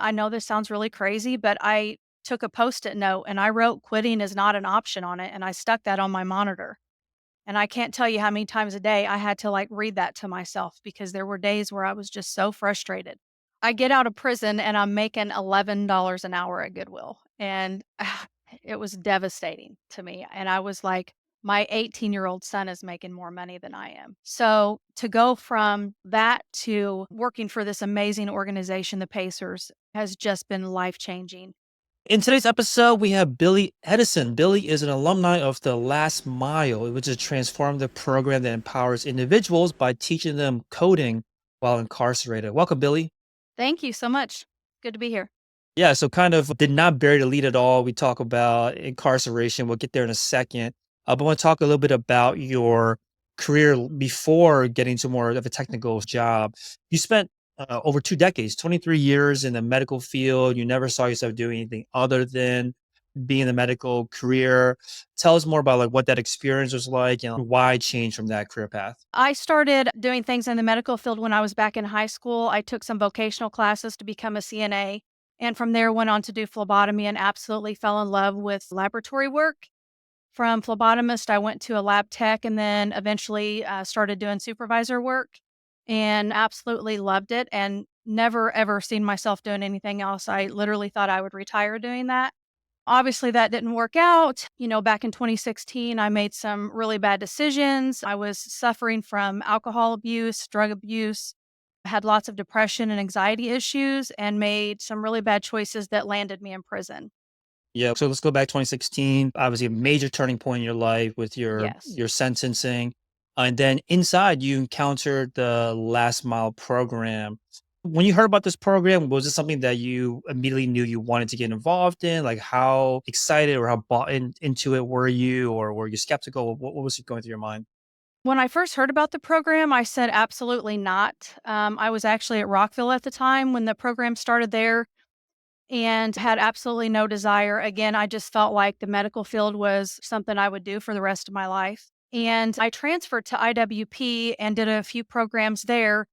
I know this sounds really crazy, but I took a Post-it note and I wrote quitting is not an option on it, and I stuck that on my monitor. And I can't tell you how many times a day I had to, like, read that to myself because there were days where I was just so frustrated. I get out of prison and I'm making $11 an hour at Goodwill, and it was devastating to me, and I was like, "My 18-year-old son is making more money than I am." So, to go from that to working for this amazing organization, the Pacers, has just been life-changing. In today's episode, we have Billie Edison. Billie is an alumni of the Last Mile, which is a transformative program that empowers individuals by teaching them coding while incarcerated. Welcome, Billie. Thank you so much. Good to be here. Yeah, so kind of did not bury the lead at all. We talk about incarceration. We'll get there in a second. But I want to talk a little bit about your career before getting to more of a technical job. You spent over 2 decades, 23 years in the medical field. You never saw yourself doing anything other than being in the medical career. Tell us more about like what that experience was like and why change from that career path. I started doing things in the medical field when I was back in high school. I took some vocational classes to become a CNA, and from there went on to do phlebotomy and absolutely fell in love with laboratory work. From phlebotomist, I went to a lab tech and then eventually started doing supervisor work and absolutely loved it and never ever seen myself doing anything else. I literally thought I would retire doing that. Obviously, that didn't work out. Back in 2016, I made some really bad decisions. I was suffering from alcohol abuse, drug abuse, had lots of depression and anxiety issues, and made some really bad choices that landed me in prison. Yeah, so let's go back 2016. Obviously, a major turning point in your life with your Yes. your sentencing, and then inside you encountered the Last Mile program. When you heard about this program, was it something that you immediately knew you wanted to get involved in? Like, how excited or how into it were you, or were you skeptical? What was going through your mind? When I first heard about the program, I said absolutely not. I was actually at Rockville at the time when the program started there and had absolutely no desire. Again, I just felt like the medical field was something I would do for the rest of my life. And I transferred to IWP and did a few programs there.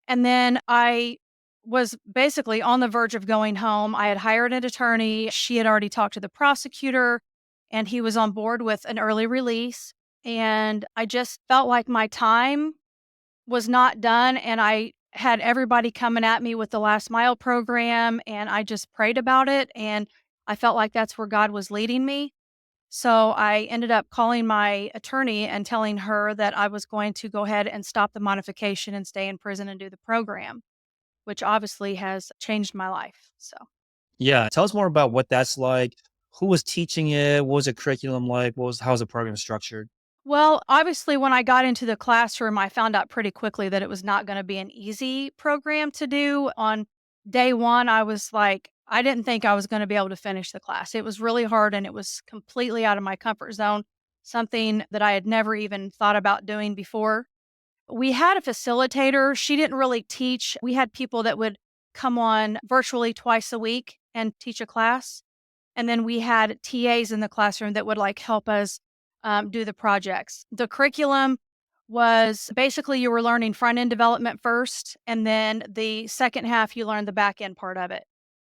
And then I was basically on the verge of going home. I had hired an attorney. She had already talked to the prosecutor, and he was on board with an early release. And I just felt like my time was not done. And I had everybody coming at me with the Last Mile program. And I just prayed about it. And I felt like that's where God was leading me. So I ended up calling my attorney and telling her that I was going to go ahead and stop the modification and stay in prison and do the program, which obviously has changed my life. So, Yeah, tell us more about what that's like. Who was teaching it? What was the curriculum like? How's the program structured? well, obviously, when I got into the classroom, I found out pretty quickly that it was not going to be an easy program to do. On day one, I was like, I didn't think I was going to be able to finish the class. It was really hard and it was completely out of my comfort zone, something that I had never even thought about doing before. We had a facilitator. She didn't really teach. We had people that would come on virtually twice a week and teach a class. And then we had TAs in the classroom that would like help us do the projects. The curriculum was basically you were learning front end development first, and then the second half you learned the back end part of it.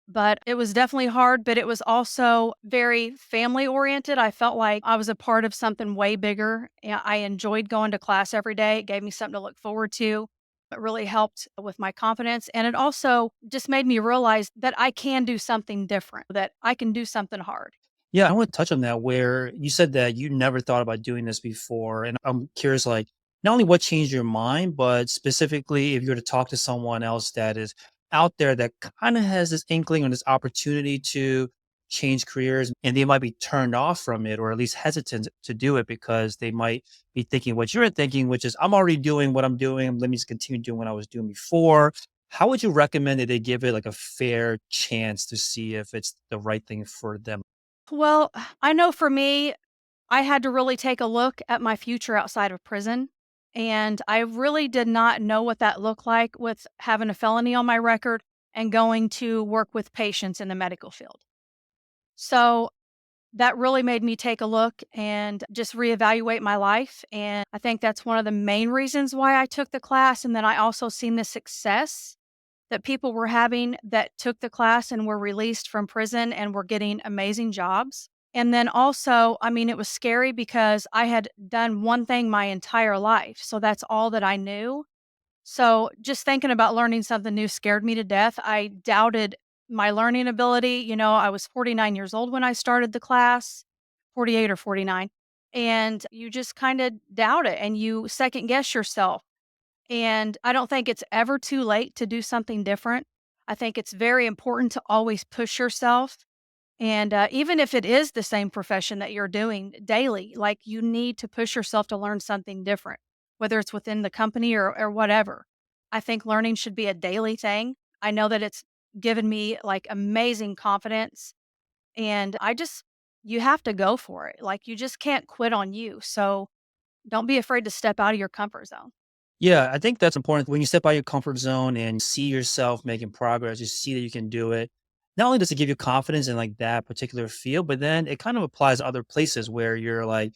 But it was definitely hard, but it was also very family oriented. I felt like I was a part of something way bigger. I enjoyed going to class every day. It gave me something to look forward to. It really helped with my confidence. And it also just made me realize that I can do something different, that I can do something hard. Yeah, I want to touch on that where you said that you never thought about doing this before. And I'm curious, like, not only what changed your mind, but specifically if you were to talk to someone else that is out there that kind of has this inkling or this opportunity to change careers and they might be turned off from it or at least hesitant to do it because they might be thinking what you're thinking, which is, I'm already doing what I'm doing. Let me just continue doing what I was doing before. How would you recommend that they give it like a fair chance to see if it's the right thing for them? Well, I know for me, I had to really take a look at my future outside of prison. And I really did not know what that looked like with having a felony on my record and going to work with patients in the medical field. So that really made me take a look and just reevaluate my life. And I think that's one of the main reasons why I took the class. And then I also seen the success that people were having that took the class and were released from prison and were getting amazing jobs. And then also, I mean, it was scary because I had done one thing my entire life. So that's all that I knew. So just thinking about learning something new scared me to death. I doubted my learning ability. I was 49 years old when I started the class, 48 or 49. And you just kind of doubt it and you second guess yourself. And I don't think it's ever too late to do something different. I think it's very important to always push yourself. And even if it is the same profession that you're doing daily, like you need to push yourself to learn something different, whether it's within the company or whatever. I think learning should be a daily thing. I know that it's given me like amazing confidence. And you have to go for it. Like you just can't quit on you. So don't be afraid to step out of your comfort zone. Yeah, I think that's important. When you step out of your comfort zone and see yourself making progress, you see that you can do it. Not only does it give you confidence in like that particular field, but then it kind of applies to other places where you're like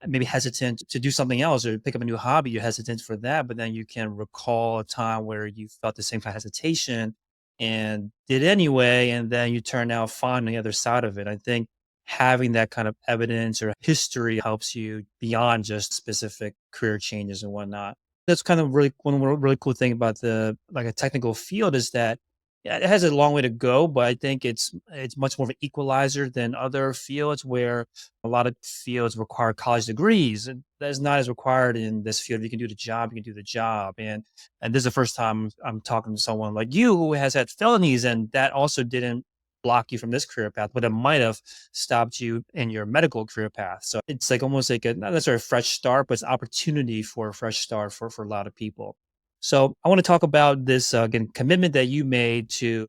maybe hesitant to do something else or pick up a new hobby. You're hesitant for that, but then you can recall a time where you felt the same kind of hesitation and did anyway, and then you turn out fine on the other side of it. I think having that kind of evidence or history helps you beyond just specific career changes and whatnot. That's kind of really one really cool thing about the like a technical field is that yeah, it has a long way to go, but I think it's much more of an equalizer than other fields where a lot of fields require college degrees, and that is not as required in this field. If you can do the job, you can do the job. And this is the first time I'm talking to someone like you who has had felonies, and that also didn't block you from this career path, but it might have stopped you in your medical career path. So it's like almost like a not necessarily a fresh start, but it's opportunity for a fresh start for a lot of people. So I want to talk about this again commitment that you made to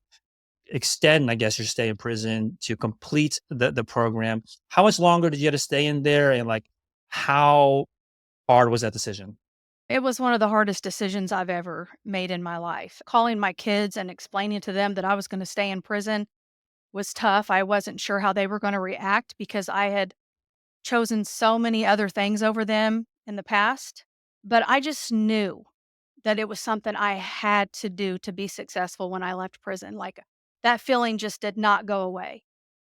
extend, I guess, your stay in prison to complete the program. How much longer did you have to stay in there, and like how hard was that decision? It was one of the hardest decisions I've ever made in my life. Calling my kids and explaining to them that I was going to stay in prison was tough. I wasn't sure how they were going to react because I had chosen so many other things over them in the past. But I just knew that it was something I had to do to be successful when I left prison. Like that feeling just did not go away.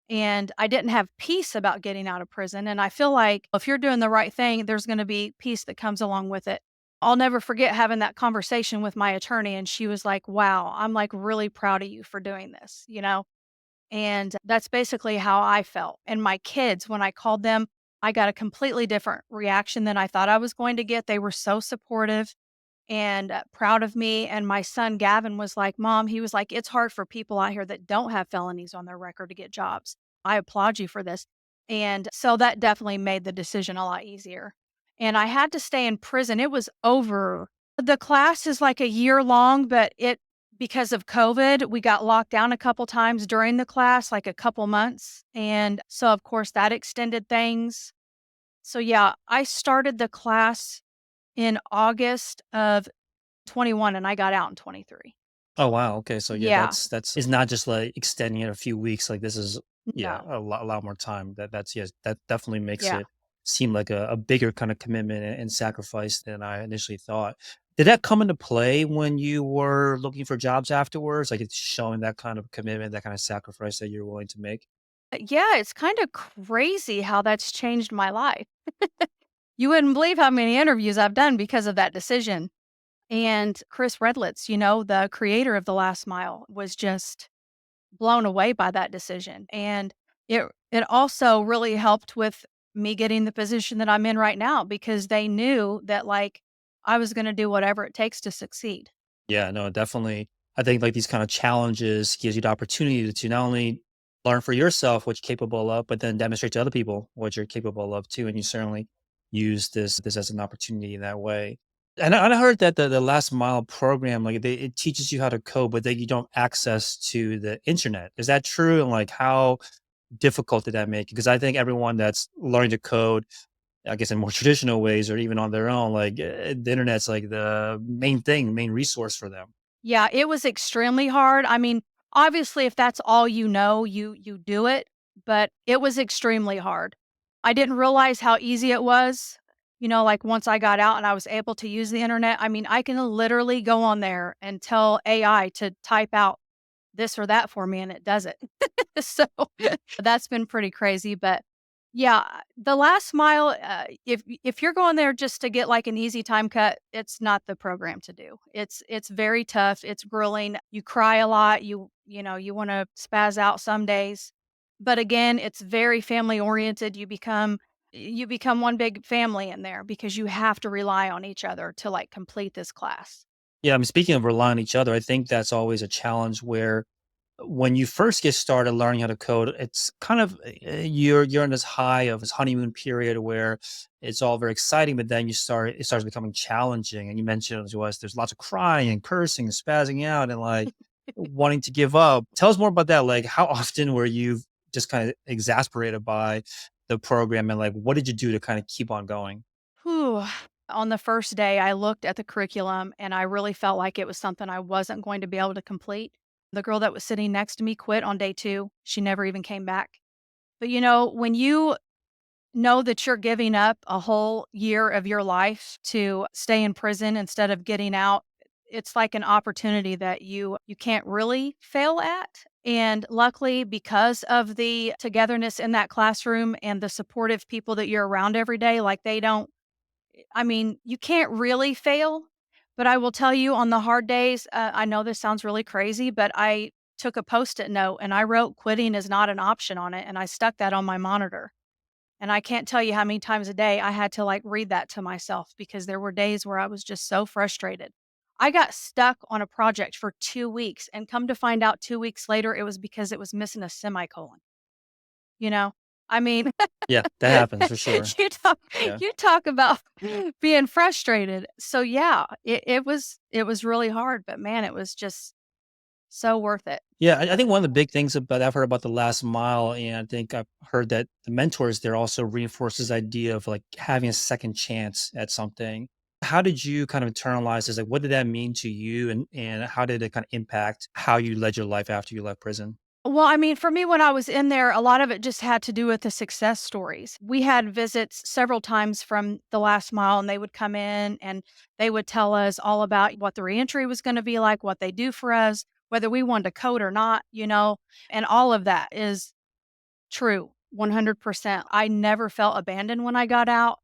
And I didn't have peace about getting out of prison. And I feel like if you're doing the right thing, there's going to be peace that comes along with it. I'll never forget having that conversation with my attorney. And she was like, wow, I'm like really proud of you for doing this. And that's basically how I felt. And my kids, when I called them, I got a completely different reaction than I thought I was going to get. They were so supportive and proud of me. And my son Gavin was like, Mom, he was like, it's hard for people out here that don't have felonies on their record to get jobs. I applaud you for this. And so that definitely made the decision a lot easier. And I had to stay in prison. It was over. The class is like a year long, but because of COVID, we got locked down a couple times during the class, like a couple months. And so, of course, that extended things. So, yeah, I started the class in August of 21 and I got out in 23. Oh wow, okay. So yeah, Yeah. that's it's not just like extending it a few weeks. Like this is yeah, No. a lot more time. That's yes, that definitely makes Yeah. it seem like a bigger kind of commitment and sacrifice than I initially thought. Did that come into play when you were looking for jobs afterwards? Like it's showing that kind of commitment, that kind of sacrifice that you're willing to make? Yeah, it's kinda crazy how that's changed my life. You wouldn't believe how many interviews I've done because of that decision. And Chris Redlitz, the creator of The Last Mile, was just blown away by that decision. And it also really helped with me getting the position that I'm in right now because they knew that, like, I was gonna do whatever it takes to succeed. Yeah, no, definitely. I think like these kind of challenges gives you the opportunity to not only learn for yourself what you're capable of, but then demonstrate to other people what you're capable of too. And you certainly use this as an opportunity in that way. And I heard that the last mile program, like it teaches you how to code, but that you don't access to the internet. Is that true? And like how difficult did that make? Because I think everyone that's learning to code, I guess in more traditional ways or even on their own, like the internet's like the main thing, main resource for them. Yeah, it was extremely hard. I mean, obviously, if that's all you know, you do it, but it was extremely hard. I didn't realize how easy it was Like once I got out and I was able to use the internet, I mean, I can literally go on there and tell AI to type out this or that for me and it does it. So that's been pretty crazy. But yeah, the last mile, if you're going there just to get like an easy time cut, it's not the program to do. It's very tough. It's grueling. You cry a lot. You want to spaz out some days. But again, it's very family oriented. You become one big family in there because you have to rely on each other to like complete this class. Yeah, I mean, speaking of relying on each other, I think that's always a challenge where when you first get started learning how to code, it's kind of you're in this high of this honeymoon period where it's all very exciting, but then it starts becoming challenging. And you mentioned it was there's lots of crying and cursing and spazzing out and like wanting to give up. Tell us more about that. Like, how often were you just kind of exasperated by the program, and like what did you do to kind of keep on going? Whew. On the first day, I looked at the curriculum and I really felt like it was something I wasn't going to be able to complete. The girl that was sitting next to me quit on day 2. She never even came back. But when you know that you're giving up a whole year of your life to stay in prison instead of getting out, it's like an opportunity that you can't really fail at. And luckily, because of the togetherness in that classroom and the supportive people that you're around every day, like they don't I mean, you can't really fail, but I will tell you on the hard days, I know this sounds really crazy, but I took a Post-it note and I wrote quitting is not an option on it, and I stuck that on my monitor. And I can't tell you how many times a day I had to like read that to myself because there were days where I was just so frustrated. I got stuck on a project for 2 weeks and come to find out 2 weeks later it was because it was missing a semicolon, you know? I mean, Yeah, that happens for sure. You talk Yeah. you talk about being frustrated. So, yeah, it was really hard, but man, it was just so worth it. Yeah, I think one of the big things about I've heard about the last mile, and I think I've heard that the mentors there also reinforce this idea of like having a second chance at something. How did you kind of internalize this? Like, what did that mean to you, and how did it kind of impact how you led your life after you left prison? Well, I mean, for me, when I was in there, a lot of it just had to do with the success stories. We had visits several times from the last mile, and they would come in and they would tell us all about what the reentry was going to be like, what they do for us, whether we wanted to code or not, and all of that is true, 100%. I never felt abandoned when I got out.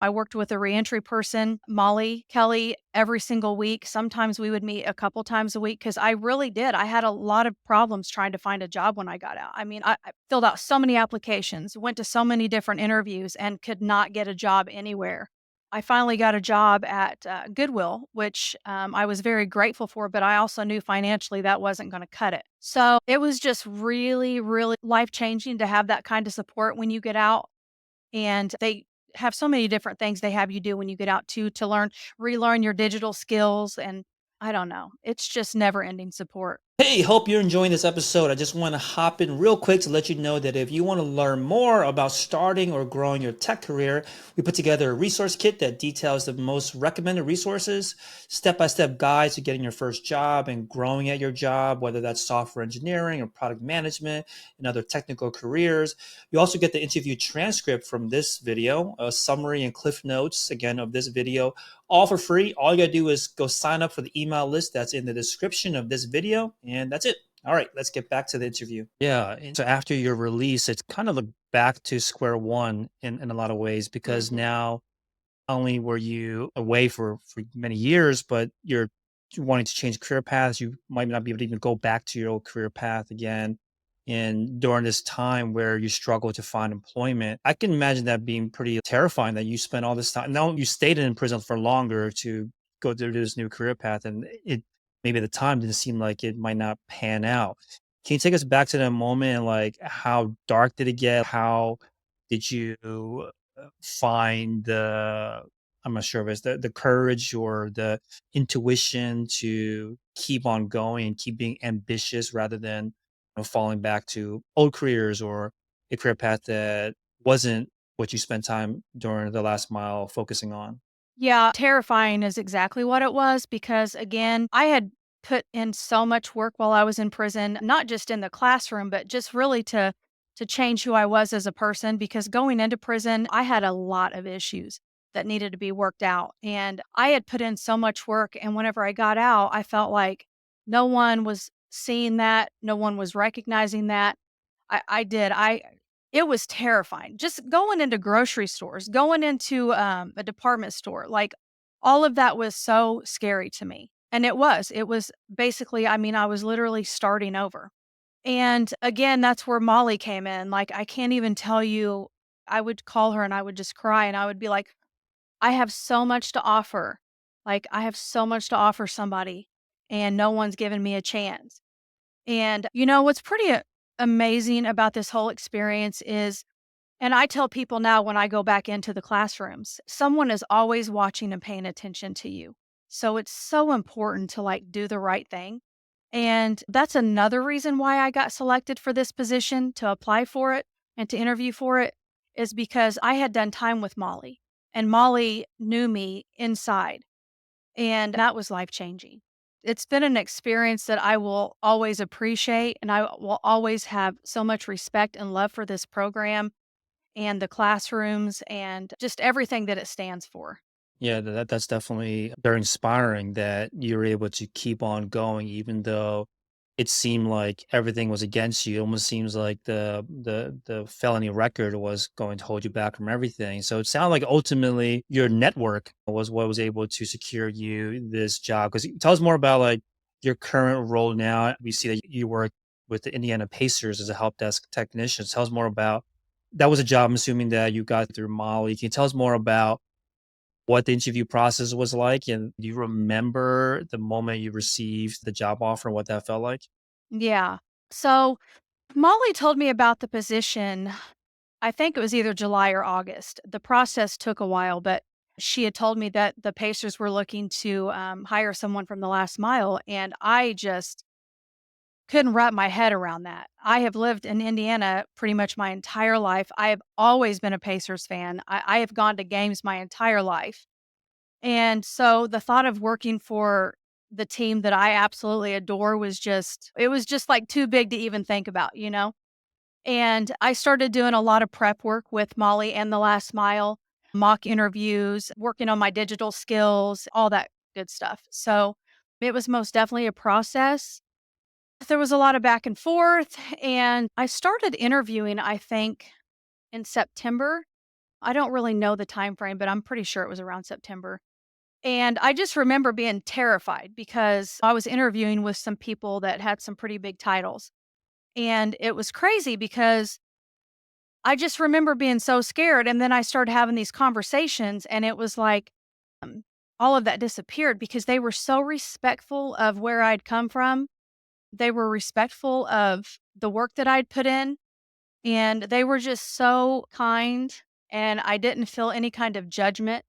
I worked with a reentry person, Molly Kelly, every single week. Sometimes we would meet a couple times a week because I really did. I had a lot of problems trying to find a job when I got out. I mean, I filled out so many applications, went to so many different interviews, and could not get a job anywhere. I finally got a job at Goodwill, which I was very grateful for, but I also knew financially that wasn't going to cut it. So it was just really, really life changing to have that kind of support when you get out and they have so many different things they have you do when you get out too to relearn your digital skills, and I don't know. It's just never ending support. Hey, hope you're enjoying this episode. I just want to hop in real quick to let you know that if you want to learn more about starting or growing your tech career, we put together a resource kit that details the most recommended resources, step-by-step guides to getting your first job and growing at your job, whether that's software engineering or product management and other technical careers. You also get the interview transcript from this video, a summary and cliff notes, again, of this video, all for free. All you gotta do is go sign up for the email list that's in the description of this video, and that's it. All right, let's get back to the interview. Yeah, and so after your release, it's kind of like back to square one in a lot of ways because Mhm. now not only were you away for many years, but you're wanting to change career paths. You might not be able to even go back to your old career path again. And during this time where you struggle to find employment, I can imagine that being pretty terrifying that you spent all this time. Now you stayed in prison for longer to go through this new career path, and it maybe at the time didn't seem like it might not pan out. Can you take us back to that moment and like how dark did it get? How did you find the I'm not sure if it's the courage or the intuition to keep on going and keep being ambitious rather than falling back to old careers or a career path that wasn't what you spent time during the last mile focusing on. Yeah, terrifying is exactly what it was because again, I had put in so much work while I was in prison, not just in the classroom, but just really to change who I was as a person because going into prison, I had a lot of issues. that needed to be worked out. And I had put in so much work. And whenever I got out, I felt like no one was seeing that. No one was recognizing that. I did. It was terrifying. Just going into grocery stores, going into a department store, like all of that was so scary to me. And it was basically, I mean, I was literally starting over. And again, that's where Molly came in. Like, I can't even tell you, I would call her and I would just cry and I would be like, I have so much to offer. Like, I have so much to offer somebody and no one's given me a chance. And what's pretty amazing about this whole experience is, and I tell people now when I go back into the classrooms, someone is always watching and paying attention to you. So it's so important to like do the right thing. And that's another reason why I got selected for this position to apply for it and to interview for it is because I had done time with Molly and Molly knew me inside. And that was life changing. It's been an experience that I will always appreciate, and I will always have so much respect and love for this program and the classrooms and just everything that it stands for. Yeah, that's definitely very inspiring that you're able to keep on going even though it seemed like everything was against you. It almost seems like the felony record was going to hold you back from everything. So it sounded like ultimately your network was what was able to secure you this job. Because tell us more about like your current role now. We see that you work with the Indiana Pacers as a help desk technician. Tell us more about that was a job I'm assuming that you got through Molly. Can you tell us more about what the interview process was like, and do you remember the moment you received the job offer and what that felt like? Yeah. So Molly told me about the position. I think it was either July or August. The process took a while, but she had told me that the Pacers were looking to hire someone from the last mile. And I just couldn't wrap my head around that. I have lived in Indiana pretty much my entire life. I have always been a Pacers fan. I have gone to games my entire life. And so the thought of working for the team that I absolutely adore it was just like too big to even think about. And I started doing a lot of prep work with Molly and the last mile, mock interviews, working on my digital skills, all that good stuff. So it was most definitely a process. There was a lot of back and forth, and I started interviewing, I think, in September. I don't really know the time frame, but I'm pretty sure it was around September. And I just remember being terrified because I was interviewing with some people that had some pretty big titles. And it was crazy because I just remember being so scared. And then I started having these conversations, and it was like um, all of that disappeared because they were so respectful of where I'd come from. They were respectful of the work that I'd put in, and they were just so kind, and I didn't feel any kind of judgment.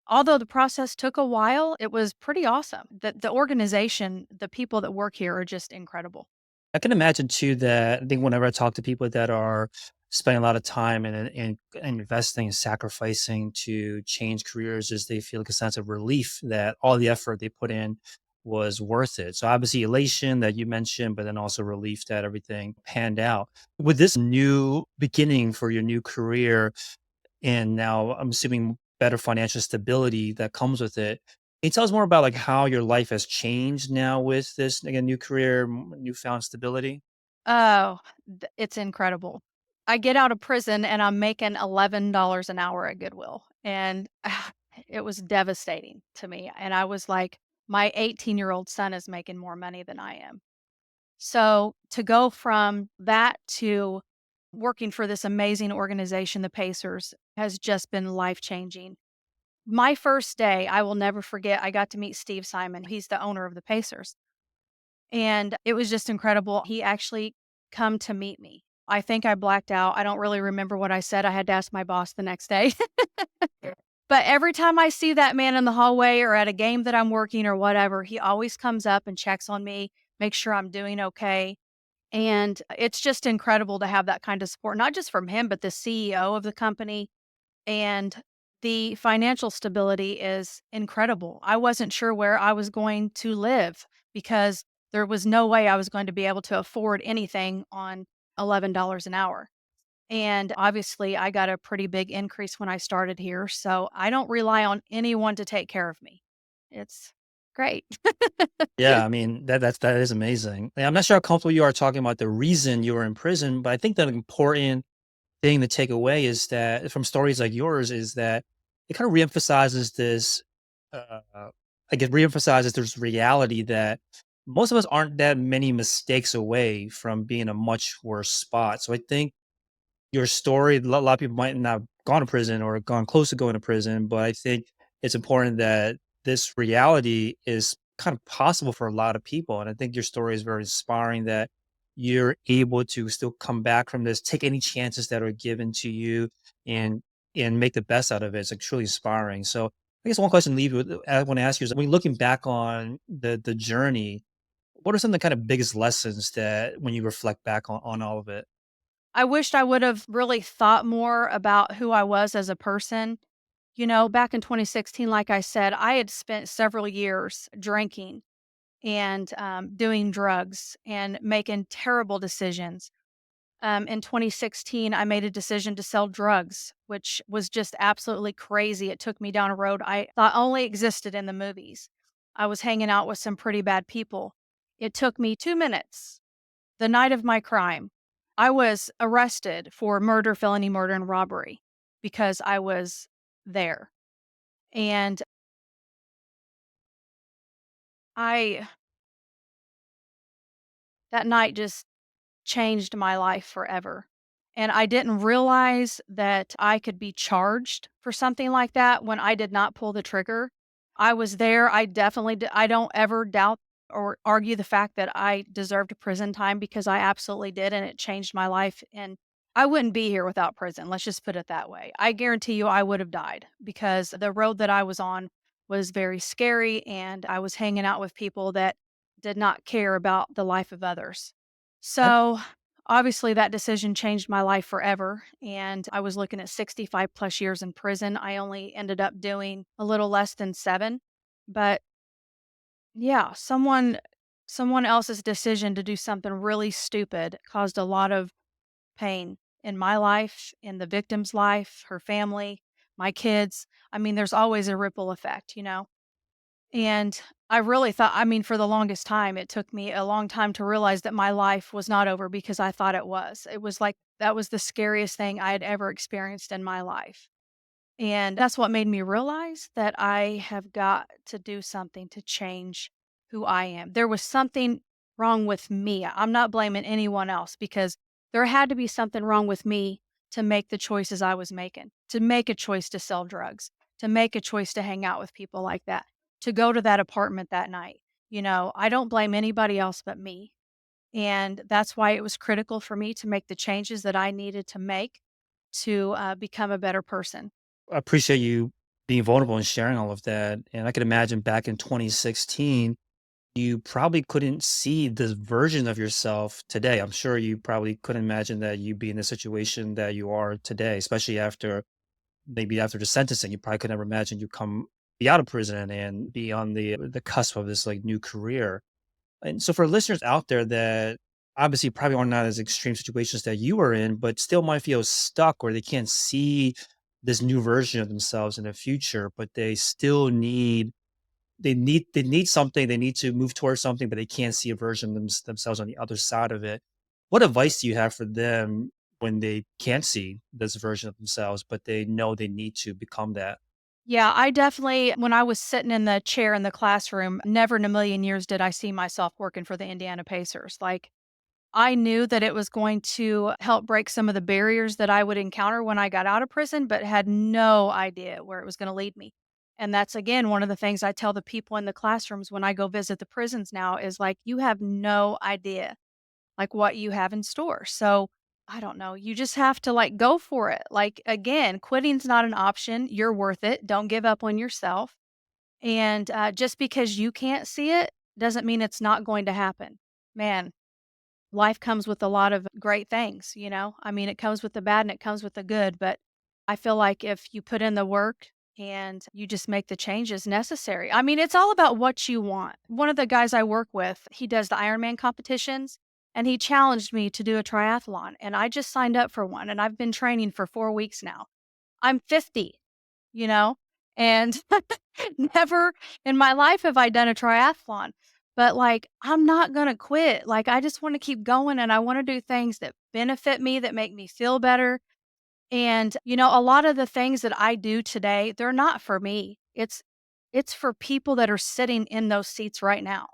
Although the process took a while, it was pretty awesome. The organization, the people that work here are just incredible. I can imagine too that I think whenever I talk to people that are spending a lot of time and investing and sacrificing to change careers, is they feel like a sense of relief that all the effort they put in was worth it. So obviously elation that you mentioned, but then also relief that everything panned out. With this new beginning for your new career, and now I'm assuming better financial stability that comes with it. Can you tell us more about like how your life has changed now with this again new career, newfound stability? Oh, it's incredible. I get out of prison and I'm making $11 an hour at Goodwill, and it was devastating to me. And I was like, my 18-year-old son is making more money than I am. So to go from that to working for this amazing organization, the Pacers, has just been life changing. My first day, I will never forget, I got to meet Steve Simon. He's the owner of the Pacers. And it was just incredible. He actually come to meet me. I think I blacked out. I don't really remember what I said. I had to ask my boss the next day. But every time I see that man in the hallway or at a game that I'm working or whatever, he always comes up and checks on me, makes sure I'm doing okay. And it's just incredible to have that kind of support, not just from him, but the CEO of the company. And the financial stability is incredible. I wasn't sure where I was going to live because there was no way I was going to be able to afford anything on $11 an hour. And obviously, I got a pretty big increase when I started here. So I don't rely on anyone to take care of me. It's great. Yeah, I mean, that is amazing. And I'm not sure how comfortable you are talking about the reason you were in prison, but I think the important thing to take away is that from stories like yours is that it kind of reemphasizes this, like it reemphasizes this reality that most of us aren't that many mistakes away from being a much worse spot. So I think your story, a lot of people might not have gone to prison or gone close to going to prison, but I think it's important that this reality is kind of possible for a lot of people. And I think your story is very inspiring that you're able to still come back from this, take any chances that are given to you and make the best out of it. It's like truly inspiring. So I guess one question to leave you with, I want to ask you is when looking back on the journey, what are some of the kind of biggest lessons that when you reflect back on all of it? I wished I would have really thought more about who I was as a person. You know, back in 2016, like I said, I had spent several years drinking and doing drugs and making terrible decisions. In 2016, I made a decision to sell drugs, which was just absolutely crazy. It took me down a road I thought only existed in the movies. I was hanging out with some pretty bad people. It took me 2 minutes the night of my crime. I was arrested for murder, felony murder, and robbery because I was there. And I, that night just changed my life forever. And I didn't realize that I could be charged for something like that when I did not pull the trigger. I was there. I definitely I don't ever doubt or argue the fact that I deserved prison time because I absolutely did and it changed my life and I wouldn't be here without prison. Let's just put it that way. I guarantee you I would have died because the road that I was on was very scary and I was hanging out with people that did not care about the life of others. So, obviously, that decision changed my life forever, and I was looking at 65 plus years in prison. I only ended up doing a little less than 7, but yeah, someone else's decision to do something really stupid caused a lot of pain in my life, in the victim's life, her family, my kids. I mean, there's always a ripple effect, you know? And I really thought I mean, for the longest time, it took me a long time to realize that my life was not over because I thought it was. It was like that was the scariest thing I had ever experienced in my life. And that's what made me realize that I have got to do something to change who I am. There was something wrong with me. I'm not blaming anyone else because there had to be something wrong with me to make the choices I was making, to make a choice to sell drugs, to make a choice to hang out with people like that, to go to that apartment that night. You know, I don't blame anybody else but me. And that's why it was critical for me to make the changes that I needed to make to become a better person. I appreciate you being vulnerable and sharing all of that. And I can imagine back in 2016, you probably couldn't see this version of yourself today. I'm sure you probably couldn't imagine that you'd be in the situation that you are today, especially after maybe after the sentencing. You probably could never imagine you come be out of prison and be on the cusp of this like new career. And so for listeners out there that obviously probably are not as extreme situations that you were in, but still might feel stuck or they can't see this new version of themselves in the future, but they still need something, they need to move towards something, but they can't see a version of themselves on the other side of it. What advice do you have for them when they can't see this version of themselves, but they know they need to become that? Yeah, I definitely when I was sitting in the chair in the classroom, never in a million years did I see myself working for the Indiana Pacers. Like, I knew that it was going to help break some of the barriers that I would encounter when I got out of prison, but had no idea where it was gonna lead me. And that's, again, one of the things I tell the people in the classrooms when I go visit the prisons now is, like, "You have no idea, like, what you have in store." So, I don't know, you just have to, like, go for it. Like, again, quitting's not an option, you're worth it, don't give up on yourself, and, just because you can't see it doesn't mean it's not going to happen. Man, life comes with a lot of great things, you know? I mean, it comes with the bad and it comes with the good, but I feel like if you put in the work and you just make the changes necessary. I mean, it's all about what you want. One of the guys I work with, he does the Ironman competitions and he challenged me to do a triathlon, and I just signed up for one, and I've been training for 4 weeks now. I'm 50, you know, and never in my life have I done a triathlon, but, like, I'm not gonna quit. Like, I just wanna keep going, and I wanna do things that benefit me, that make me feel better, and, a lot of the things that I do today, they're not for me. It's for people that are sitting in those seats right now,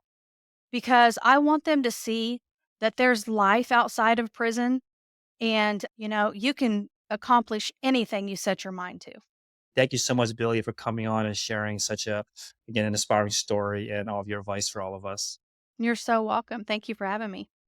because I want them to see that there's life outside of prison and, you can accomplish anything you set your mind to. Thank you so much, Billy, for coming on and sharing such a, again, an inspiring story and all of your advice for all of us. You're so welcome. Thank you for having me.